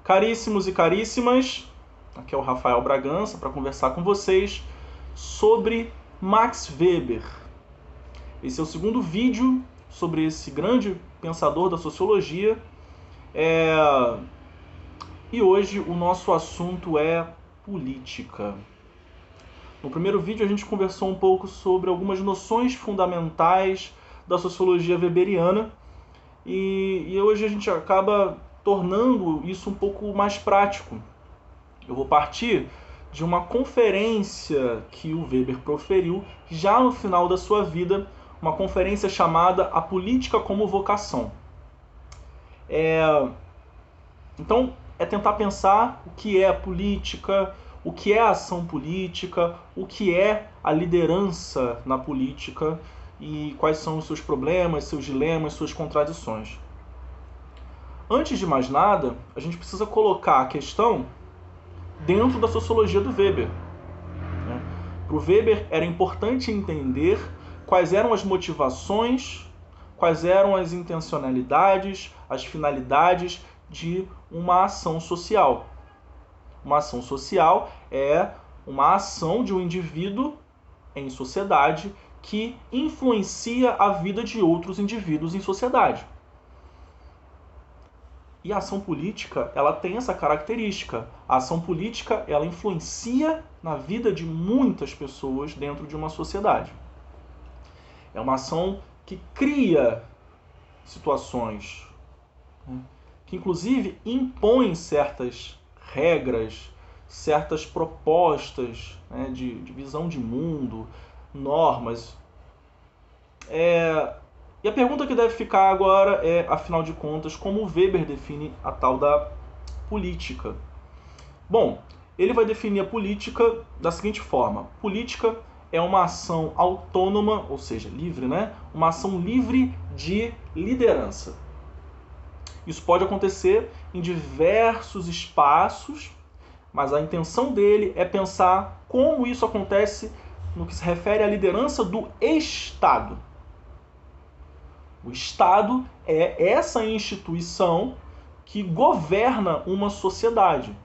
Caríssimos e caríssimas, aqui é o Rafael Bragança para conversar com vocês sobre Max Weber. Esse é o segundo vídeo sobre esse grande pensador da sociologia. E hoje o nosso assunto é política. No primeiro vídeo a gente conversou um pouco sobre algumas noções fundamentais da sociologia weberiana e hoje a gente acaba tornando isso um pouco mais prático. Eu vou partir de uma conferência que o Weber proferiu já no final da sua vida, uma conferência chamada A Política como Vocação. Então, é tentar pensar o que é a política, o que é a ação política, o que é a liderança na política e quais são os seus problemas, seus dilemas, suas contradições. Antes de mais nada, a gente precisa colocar a questão dentro da sociologia do Weber. Para o Weber era importante entender quais eram as motivações, quais eram as intencionalidades, as finalidades de uma ação social. Uma ação social é uma ação de um indivíduo em sociedade que influencia a vida de outros indivíduos em sociedade. E a ação política, ela tem essa característica. A ação política, ela influencia na vida de muitas pessoas dentro de uma sociedade. É uma ação que cria situações, que inclusive impõe certas regras, certas propostas de visão de mundo, normas. E a pergunta que deve ficar agora é, afinal de contas, como o Weber define a tal da política? Bom, ele vai definir a política da seguinte forma. Política é uma ação autônoma, ou seja, livre, Uma ação livre de liderança. Isso pode acontecer em diversos espaços, mas a intenção dele é pensar como isso acontece no que se refere à liderança do Estado. O Estado é essa instituição que governa uma sociedade.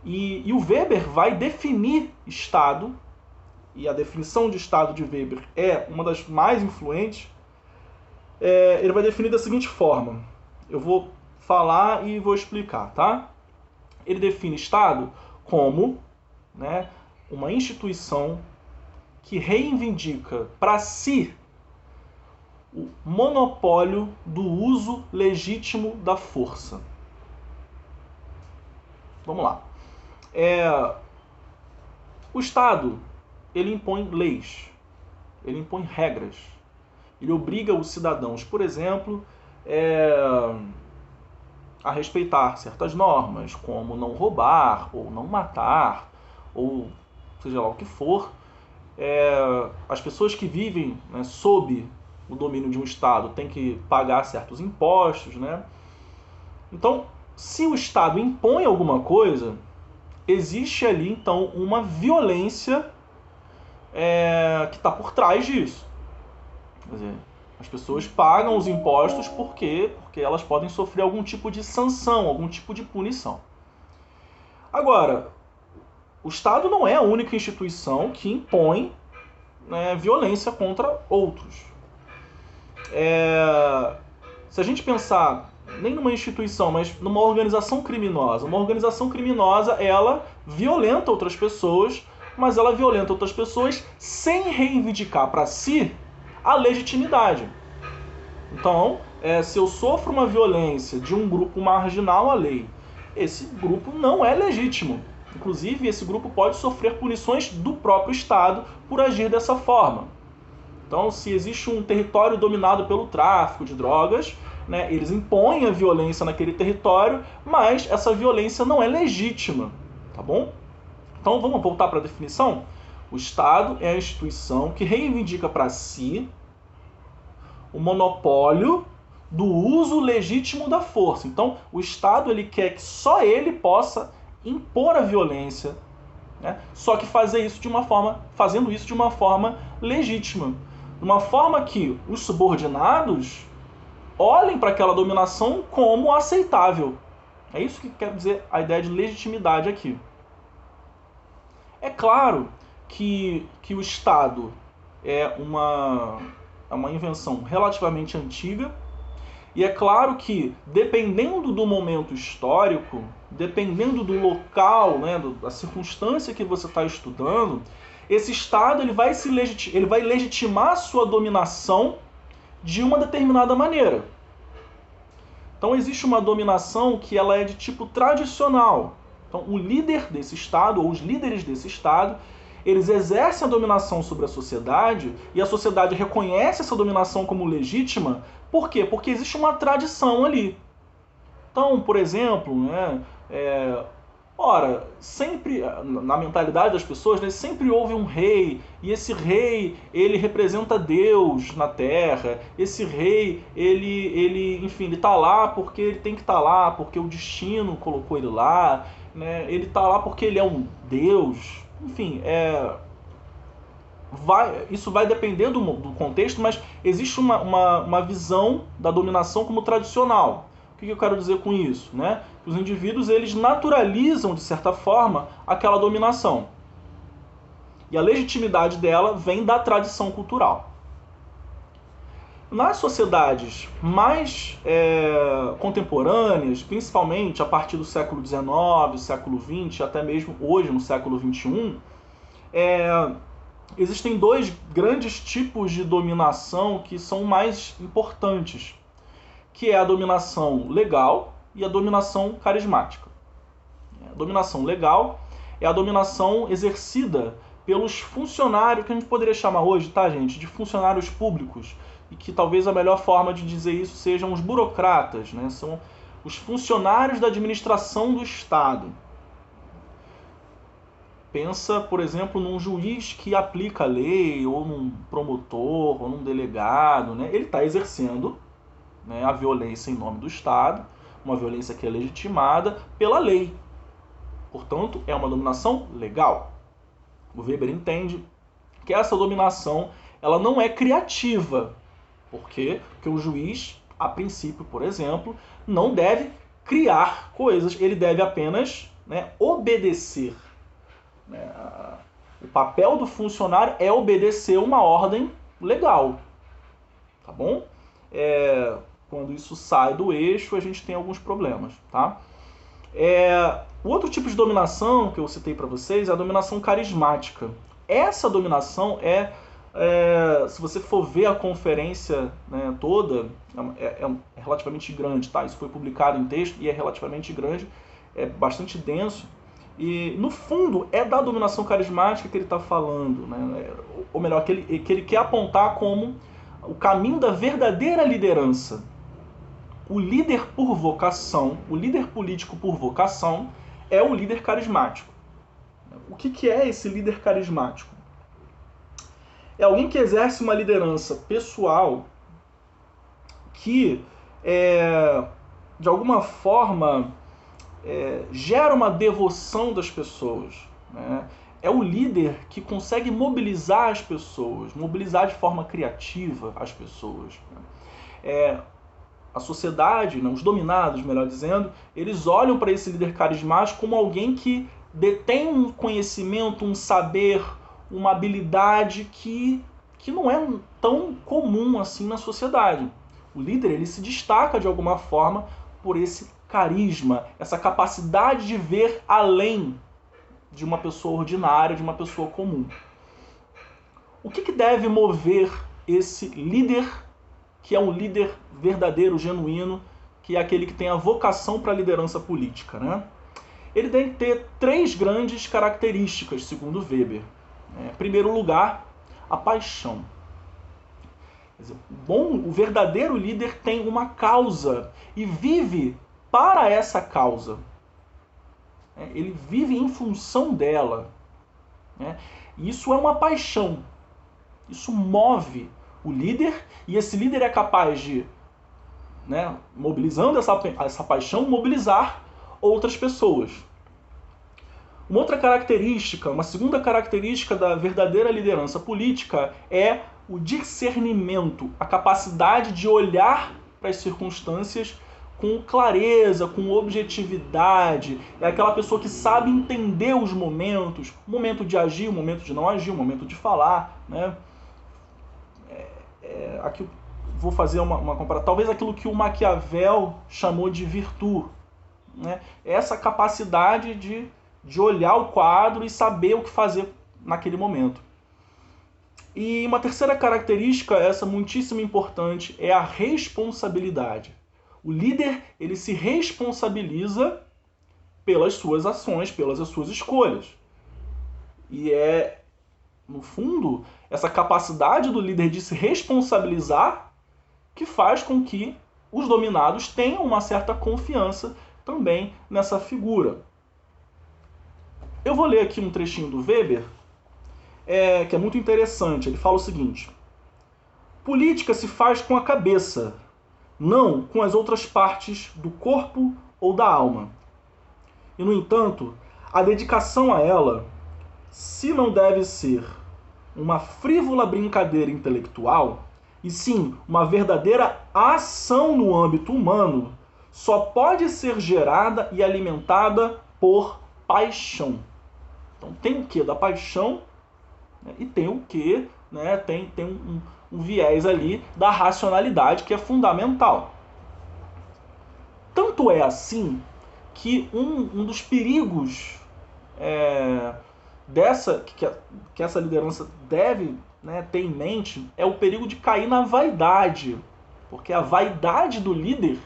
E o Weber vai definir Estado, e a definição de Estado de Weber é uma das mais influentes. Ele vai definir da seguinte forma. Eu vou falar e vou explicar, tá? Ele define Estado como uma instituição que reivindica para si o monopólio do uso legítimo da força. Vamos lá. O Estado, ele impõe leis, ele impõe regras. Ele obriga os cidadãos, por exemplo, a respeitar certas normas, como não roubar, ou não matar, ou seja lá o que for. As pessoas que vivem sob o domínio de um Estado têm que pagar certos impostos. Então, se o Estado impõe alguma coisa, existe ali, então, uma violência que está por trás disso. Quer dizer, as pessoas pagam os impostos porque elas podem sofrer algum tipo de sanção, algum tipo de punição. Agora, o Estado não é a única instituição que impõe violência contra outros. Se a gente pensar, nem numa instituição, mas numa organização criminosa. Uma organização criminosa, ela violenta outras pessoas, mas ela violenta outras pessoas sem reivindicar para si a legitimidade. Então, se eu sofro uma violência de um grupo marginal à lei, esse grupo não é legítimo. Inclusive, esse grupo pode sofrer punições do próprio Estado por agir dessa forma. Então, se existe um território dominado pelo tráfico de drogas, eles impõem a violência naquele território, mas essa violência não é legítima, tá bom? Então, vamos voltar para a definição? O Estado é a instituição que reivindica para si o monopólio do uso legítimo da força. Então, o Estado ele quer que só ele possa impor a violência, só que fazendo isso de uma forma legítima. De uma forma que os subordinados olhem para aquela dominação como aceitável. É isso que quer dizer a ideia de legitimidade aqui. É claro que o Estado é uma invenção relativamente antiga, e é claro que, dependendo do momento histórico, dependendo do local, né, da circunstância que você está estudando, esse Estado ele vai legitimar a sua dominação de uma determinada maneira. Então existe uma dominação que ela é de tipo tradicional. Então o líder desse Estado, ou os líderes desse Estado, eles exercem a dominação sobre a sociedade e a sociedade reconhece essa dominação como legítima. Por quê? Porque existe uma tradição ali. Então, por exemplo, né, ora, sempre, na mentalidade das pessoas, né, sempre houve um rei, e esse rei, ele representa Deus na Terra. Esse rei, enfim, ele tá lá porque ele tem que estar lá, porque o destino colocou ele lá, né? Ele tá lá porque ele é um Deus. Enfim, isso vai depender do contexto, mas existe uma visão da dominação como tradicional. O que eu quero dizer com isso? Né? Os indivíduos eles naturalizam, de certa forma, aquela dominação. E a legitimidade dela vem da tradição cultural. Nas sociedades mais contemporâneas, principalmente a partir do século XIX, século XX, até mesmo hoje no século XXI, existem dois grandes tipos de dominação que são mais importantes, que é a dominação legal e a dominação carismática. A dominação legal é a dominação exercida pelos funcionários, que a gente poderia chamar hoje, tá, gente, de funcionários públicos, e que talvez a melhor forma de dizer isso sejam os burocratas, né? São os funcionários da administração do Estado. Pensa, por exemplo, num juiz que aplica a lei, ou num promotor, ou num delegado, né? Ele está exercendo, né, a violência em nome do Estado, uma violência que é legitimada pela lei. Portanto, é uma dominação legal. O Weber entende que essa dominação ela não é criativa. Por quê? Porque o juiz, a princípio, por exemplo, não deve criar coisas, ele deve apenas, né, obedecer. O papel do funcionário é obedecer uma ordem legal. Tá bom? Quando isso sai do eixo, a gente tem alguns problemas. Tá? O outro tipo de dominação que eu citei para vocês é a dominação carismática. Essa dominação se você for ver a conferência, né, toda, é relativamente grande, tá? Isso foi publicado em texto e é relativamente grande, é bastante denso. E, no fundo, é da dominação carismática que ele está falando, né? Ou melhor, que ele quer apontar como o caminho da verdadeira liderança. O líder por vocação, o líder político por vocação, é o líder carismático. O que é esse líder carismático? É alguém que exerce uma liderança pessoal que, de alguma forma, gera uma devoção das pessoas. Né? É o líder que consegue mobilizar as pessoas, mobilizar de forma criativa as pessoas. A sociedade, os dominados, melhor dizendo, eles olham para esse líder carismático como alguém que detém um conhecimento, um saber, uma habilidade que não é tão comum assim na sociedade. O líder ele se destaca de alguma forma por esse carisma, essa capacidade de ver além de uma pessoa ordinária, de uma pessoa comum. O que deve mover esse líder, que é um líder verdadeiro, genuíno, que é aquele que tem a vocação para a liderança política, né? Ele deve ter 3 grandes características, segundo Weber. Em primeiro lugar, a paixão. Quer dizer, o verdadeiro líder tem uma causa e vive para essa causa. Ele vive em função dela. Isso é uma paixão. Isso move o líder, e esse líder é capaz de, mobilizando essa paixão, mobilizar outras pessoas. Uma outra característica, uma segunda característica da verdadeira liderança política é o discernimento, a capacidade de olhar para as circunstâncias com clareza, com objetividade. É aquela pessoa que sabe entender os momentos, o momento de agir, o momento de não agir, o momento de falar, né? Aqui vou fazer uma comparação. Talvez aquilo que o Maquiavel chamou de virtude, né? Essa capacidade de olhar o quadro e saber o que fazer naquele momento. E uma terceira característica, essa muitíssimo importante, é a responsabilidade. O líder, ele se responsabiliza pelas suas ações, pelas suas escolhas. E é, no fundo, essa capacidade do líder de se responsabilizar que faz com que os dominados tenham uma certa confiança também nessa figura. Eu vou ler aqui um trechinho do Weber, que é muito interessante. Ele fala o seguinte: política se faz com a cabeça, não com as outras partes do corpo ou da alma. E, no entanto, a dedicação a ela, se não deve ser uma frívola brincadeira intelectual, e sim uma verdadeira ação no âmbito humano, só pode ser gerada e alimentada por paixão. Então tem o que da paixão, né, e tem o que, né, tem um viés ali da racionalidade que é fundamental. Tanto é assim que um dos perigos que essa liderança deve, né, ter em mente é o perigo de cair na vaidade. Porque a vaidade do líder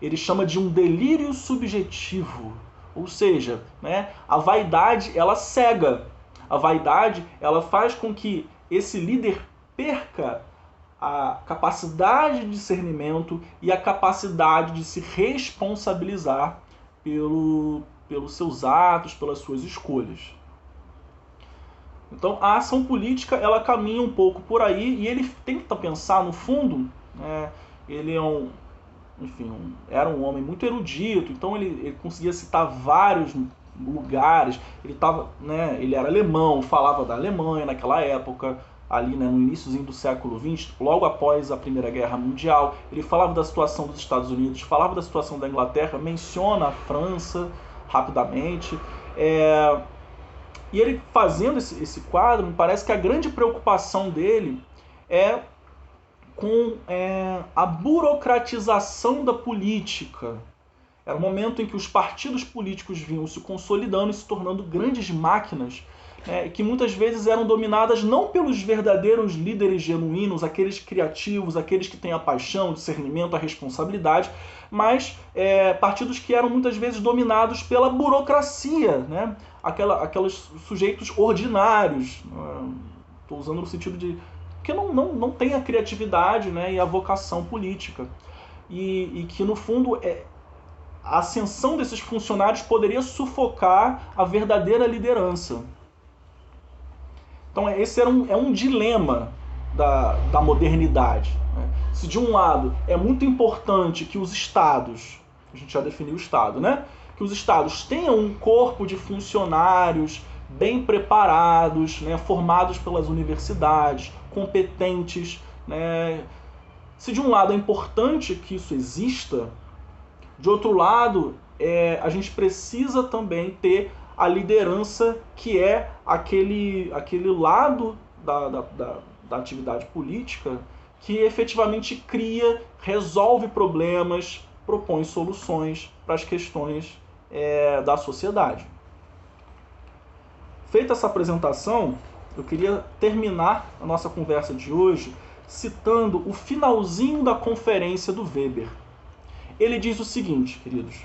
ele chama de um delírio subjetivo. Ou seja, né, a vaidade ela cega. A vaidade ela faz com que esse líder perca a capacidade de discernimento e a capacidade de se responsabilizar pelos seus atos, pelas suas escolhas. Então a ação política ela caminha um pouco por aí e ele tenta pensar no fundo, né, ele é era um homem muito erudito, então ele conseguia citar vários lugares, ele era alemão, falava da Alemanha naquela época, ali, né, no iníciozinho do século XX, logo após a Primeira Guerra Mundial, ele falava da situação dos Estados Unidos, falava da situação da Inglaterra, menciona a França rapidamente, e ele fazendo esse quadro, me parece que a grande preocupação dele é com a burocratização da política. Era um momento em que os partidos políticos vinham se consolidando e se tornando grandes máquinas, que muitas vezes eram dominadas não pelos verdadeiros líderes genuínos, aqueles criativos, aqueles que têm a paixão, o discernimento, a responsabilidade, mas partidos que eram muitas vezes dominados pela burocracia, né? Aqueles sujeitos ordinários, estou usando no sentido de que não tem a criatividade, né, e a vocação política. E que, no fundo, a ascensão desses funcionários poderia sufocar a verdadeira liderança. Então esse é um dilema da modernidade, né? Se de um lado é muito importante que os estados, a gente já definiu o estado, né? Que os estados tenham um corpo de funcionários bem preparados, né, formados pelas universidades, competentes, né? Se de um lado é importante que isso exista, de outro lado, a gente precisa também ter a liderança que é aquele lado da atividade política que efetivamente cria, resolve problemas, propõe soluções para as questões da sociedade. Feita essa apresentação, eu queria terminar a nossa conversa de hoje citando o finalzinho da conferência do Weber. Ele diz o seguinte, queridos: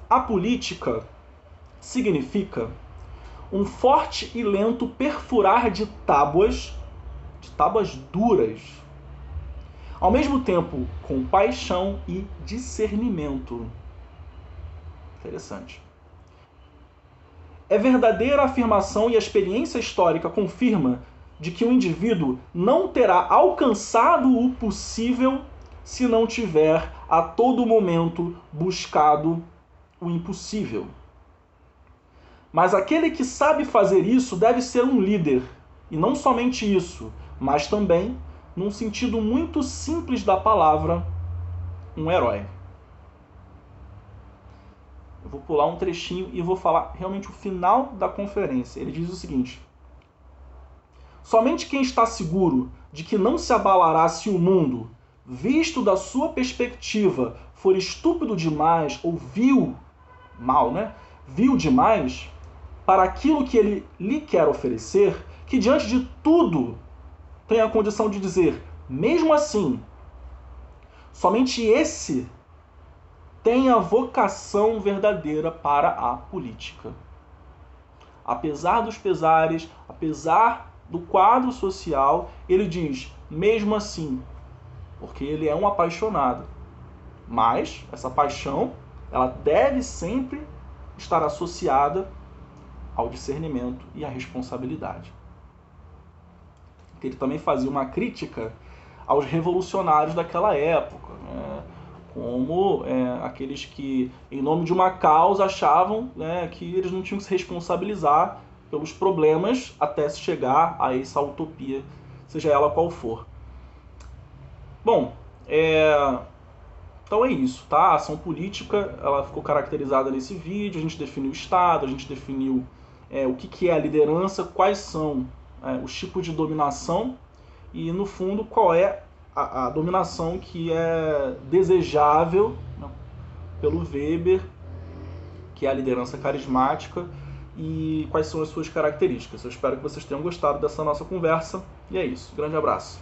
a política significa um forte e lento perfurar de tábuas duras, ao mesmo tempo com paixão e discernimento. Interessante. É verdadeira a afirmação e a experiência histórica confirma de que o indivíduo não terá alcançado o possível se não tiver a todo momento buscado o impossível. Mas aquele que sabe fazer isso deve ser um líder. E não somente isso, mas também, num sentido muito simples da palavra, um herói. Eu vou pular um trechinho e vou falar realmente o final da conferência. Ele diz o seguinte: somente quem está seguro de que não se abalará se o mundo, visto da sua perspectiva, for estúpido demais ou vil, mal, né? Vil demais, para aquilo que ele lhe quer oferecer, que diante de tudo tem a condição de dizer, mesmo assim, somente esse tem a vocação verdadeira para a política. Apesar dos pesares, apesar do quadro social, ele diz, mesmo assim, porque ele é um apaixonado. Mas essa paixão, ela deve sempre estar associada ao discernimento e à responsabilidade. Ele também fazia uma crítica aos revolucionários daquela época, né? Como aqueles que, em nome de uma causa, achavam, né, que eles não tinham que se responsabilizar pelos problemas até se chegar a essa utopia, seja ela qual for. Bom, então é isso, tá? A ação política, ela ficou caracterizada nesse vídeo, a gente definiu o Estado, a gente definiu o que é a liderança, quais são os tipos de dominação e, no fundo, qual é a dominação que é desejável, né, pelo Weber, que é a liderança carismática, e quais são as suas características. Eu espero que vocês tenham gostado dessa nossa conversa, e é isso. Grande abraço.